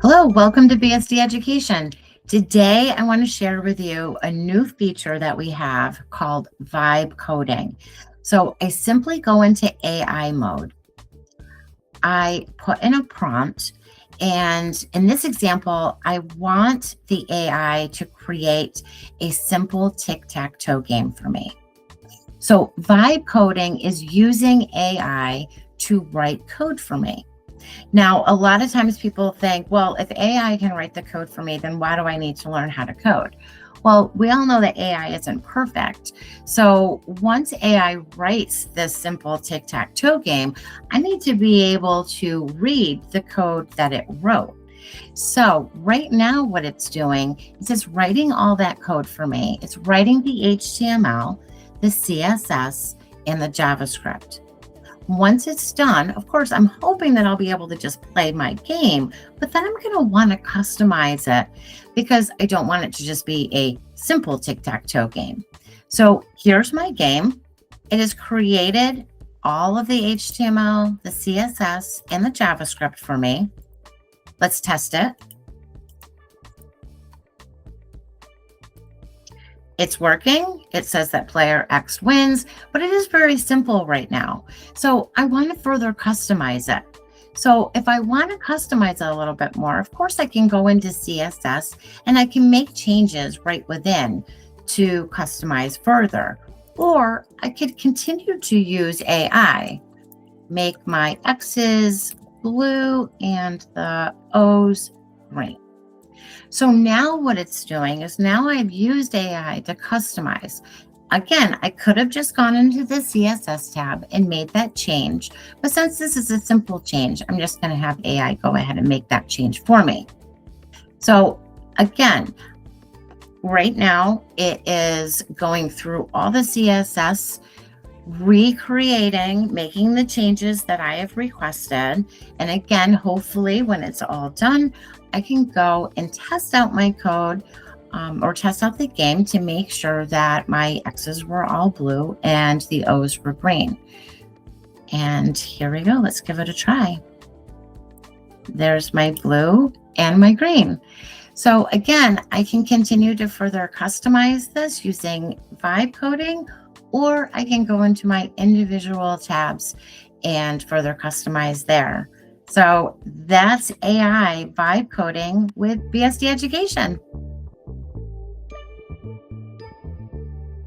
Hello, welcome to BSD Education. Today, I want to share with you a new feature that we have called vibe coding. So I simply go into AI mode. I put in a prompt, and in this example, I want the AI to create a simple tic-tac-toe game for me. So vibe coding is using AI to write code for me. Now, a lot of times people think, well, if AI can write the code for me, then why do I need to learn how to code? Well, we all know that AI isn't perfect. So once AI writes this simple tic-tac-toe game, I need to be able to read the code that it wrote. So right now what it's doing is it's writing all that code for me. It's writing the HTML, the CSS, and the JavaScript. Once it's done, of course, I'm hoping that I'll be able to just play my game, but then I'm going to want to customize it because I don't want it to just be a simple tic-tac-toe game. So here's my game. It has created all of the HTML, the CSS, and the JavaScript for me. Let's test it. It's working. It says that player X wins, but it is very simple right now. So I want to further customize it. So if I want to customize it a little bit more, of course, I can go into CSS and I can make changes right within to customize further. Or I could continue to use AI, make my X's blue and the O's green. So now what it's doing is now I've used AI to customize. Again, I could have just gone into the CSS tab and made that change, but since this is a simple change, I'm just going to have AI go ahead and make that change for me. So again, right now it is going through all the CSS, recreating, making the changes that I have requested. And again, hopefully when it's all done, I can go and test out my code or test out the game to make sure that my X's were all blue and the O's were green. And here we go. Let's give it a try. There's my blue and my green. So again, I can continue to further customize this using vibe coding, or I can go into my individual tabs and further customize there. So that's AI vibe coding with BSD Education.